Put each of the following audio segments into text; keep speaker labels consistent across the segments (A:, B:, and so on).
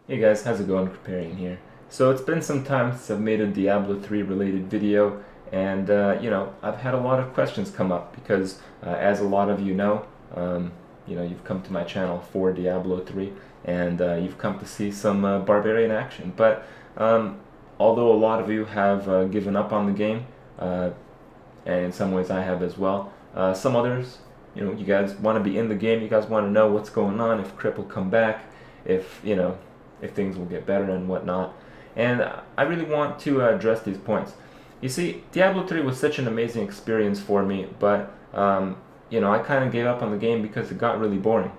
A: Hey guys, how's it going? Preparing here. So it's been some time since I've made a Diablo 3 related video, and I've had a lot of questions come up because, as a lot of you know, you've come to my channel for Diablo 3, and you've come to see some barbarian action. But although a lot of you have given up on the game, uh, and in some ways I have as well, some others, you guys want to be in the game. You guys want to know what's going on, if Crip will come back, if things will get better and whatnot. And I really want to address these points. You see, Diablo 3 was such an amazing experience for me, but I kind of gave up on the game because it got really boring.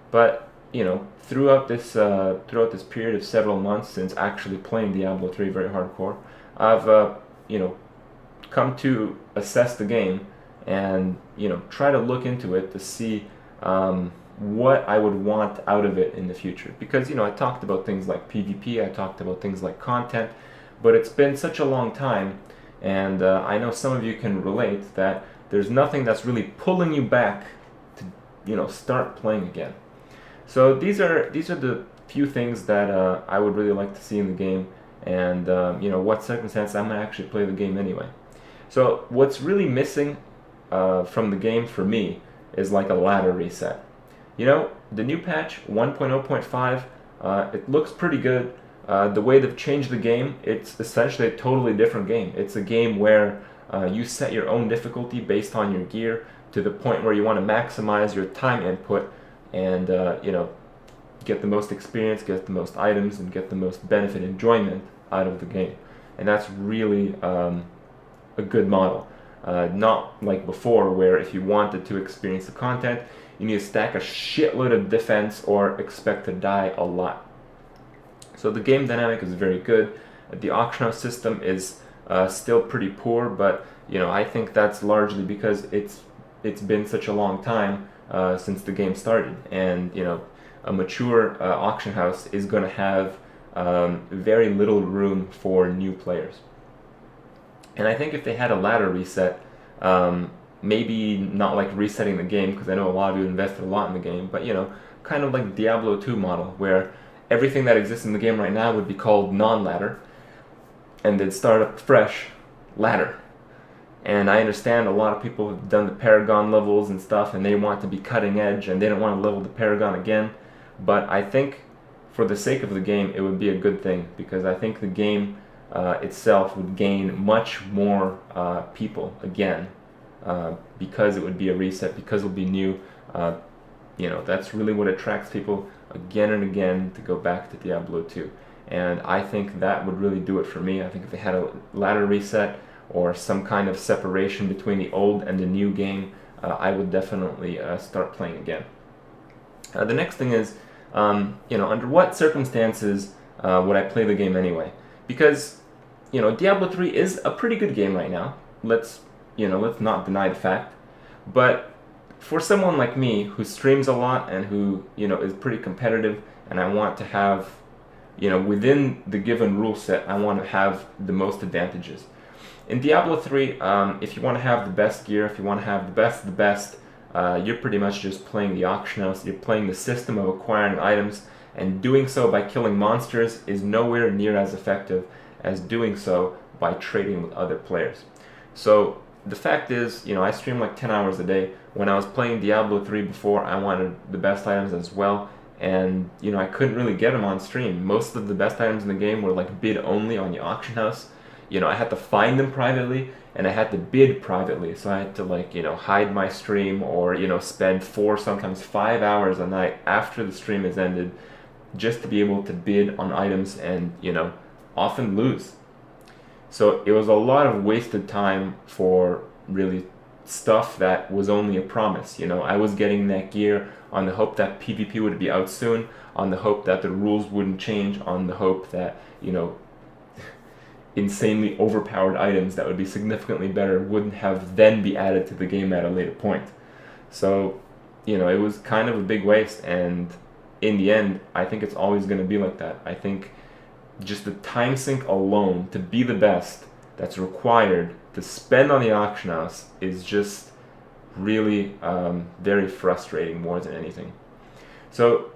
A: But throughout this period of several months since actually playing Diablo 3 very hardcore, I've come to assess the game and try to look into it to see what I would want out of it in the future. Because I talked about things like PvP, I talked about things like content, but it's been such a long time, and I know some of you can relate that there's nothing that's really pulling you back to start playing again. So these are the few things that I would really like to see in the game, and what circumstance I'm gonna actually play the game anyway. So what's really missing from the game for me is like a ladder reset. The new patch 1.0.5, it looks pretty good. The way they've changed the game, it's essentially a totally different game. It's a game where you set your own difficulty based on your gear to the point where you want to maximize your time input and get the most experience, get the most items, and get the most benefit enjoyment out of the game. And that's really a good model. Not like before, where if you wanted to experience the content, you need to stack a shitload of defense or expect to die a lot. So the game dynamic is very good. The auction house system is still pretty poor, but I think that's largely because it's been such a long time since the game started, and a mature auction house is going to have very little room for new players. And I think if they had a ladder reset, maybe not like resetting the game, because I know a lot of you invested a lot in the game, but kind of like Diablo 2 model, where everything that exists in the game right now would be called non-ladder, and they'd start up fresh ladder. And I understand a lot of people have done the Paragon levels and stuff, and they want to be cutting edge, and they don't want to level the Paragon again, but I think for the sake of the game, it would be a good thing, because I think the game itself would gain much more people again, because it would be a reset, because it would be new. That's really what attracts people again and again to go back to Diablo 2. And I think that would really do it for me. I think if they had a ladder reset or some kind of separation between the old and the new game, I would definitely start playing again. The next thing is, under what circumstances would I play the game anyway? Because Diablo 3 is a pretty good game right now. Let's not deny the fact. But for someone like me who streams a lot and who is pretty competitive, and I want to have within the given rule set, I want to have the most advantages. In Diablo 3, if you want to have the best gear, if you want to have the best of the best, you're pretty much just playing the auction house. You're playing the system of acquiring items, and doing so by killing monsters is nowhere near as effective as doing so by trading with other players. So the fact is, I stream like 10 hours a day. When I was playing Diablo 3 before, I wanted the best items as well, and I couldn't really get them on stream. Most of the best items in the game were like bid only on the auction house. I had to find them privately, and I had to bid privately, so I had to hide my stream, or spend 4, sometimes 5 hours a night after the stream has ended just to be able to bid on items, and often lose. So it was a lot of wasted time for really stuff that was only a promise. I was getting that gear on the hope that PvP would be out soon, on the hope that the rules wouldn't change, on the hope that insanely overpowered items that would be significantly better wouldn't have then be added to the game at a later point. So it was kind of a big waste, and in the end, I think it's always going to be like that. I think just the time sink alone to be the best that's required to spend on the auction house is just really very frustrating more than anything. So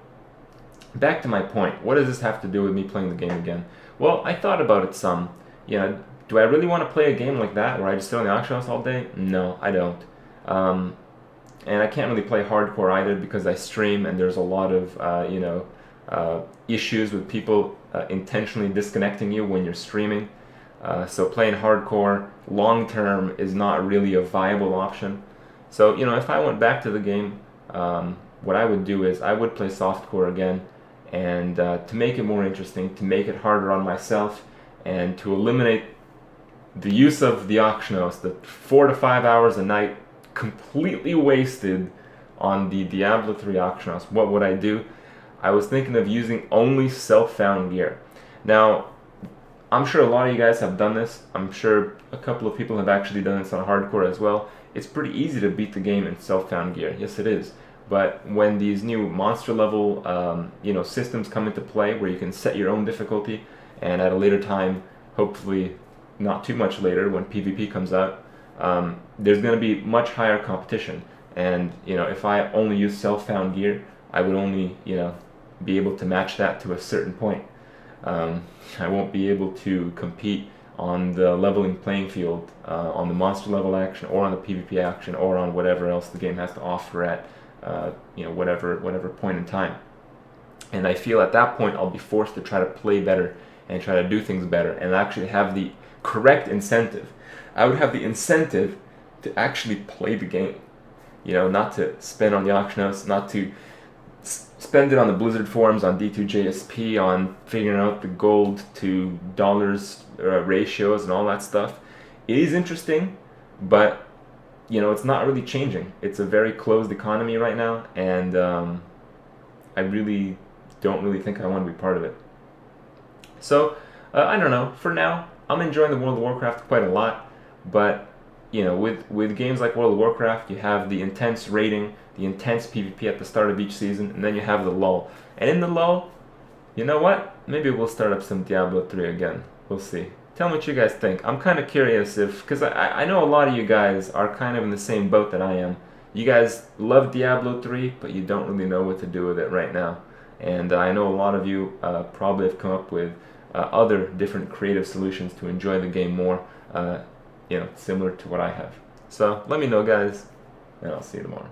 A: back to my point. What does this have to do with me playing the game again? Well, I thought about it some. You know, do I really want to play a game like that where I just sit on the auction house all day? No, I don't. Um, and I can't really play hardcore either because I stream and there's a lot of issues with people intentionally disconnecting you when you're streaming. So playing hardcore long term is not really a viable option. So if I went back to the game, what I would do is I would play softcore again, and to make it more interesting, to make it harder on myself, and to eliminate the use of the auction house, the 4 to 5 hours a night completely wasted on the Diablo 3 auction house. What would I do? I was thinking of using only self-found gear. Now, I'm sure a lot of you guys have done this. I'm sure a couple of people have actually done this on hardcore as well. It's pretty easy to beat the game in self-found gear. Yes, it is. But when these new monster level, systems come into play, where you can set your own difficulty, and at a later time, hopefully not too much later, when PvP comes out, there's going to be much higher competition. And if I only use self-found gear, I would only be able to match that to a certain point. I won't be able to compete on the leveling playing field, on the monster level action, or on the PvP action, or on whatever else the game has to offer at whatever point in time. And I feel at that point I'll be forced to try to play better and try to do things better and actually have the correct incentive. I would have the incentive to actually play the game, not to spend on the auction house, not to spend it on the Blizzard forums, on D2JSP, on figuring out the gold to dollars ratios and all that stuff. It is interesting, but it's not really changing. It's a very closed economy right now, and I really don't really think I want to be part of it. So, I don't know. For now, I'm enjoying the World of Warcraft quite a lot, but with games like World of Warcraft, you have the intense raiding, the intense PvP at the start of each season, and then you have the lull. And in the lull, you know what? Maybe we'll start up some Diablo 3 again. We'll see. Tell me what you guys think. I'm kind of curious because I know a lot of you guys are kind of in the same boat that I am. You guys love Diablo 3, but you don't really know what to do with it right now. And I know a lot of you probably have come up with other different creative solutions to enjoy the game more, similar to what I have. So let me know, guys, and I'll see you tomorrow.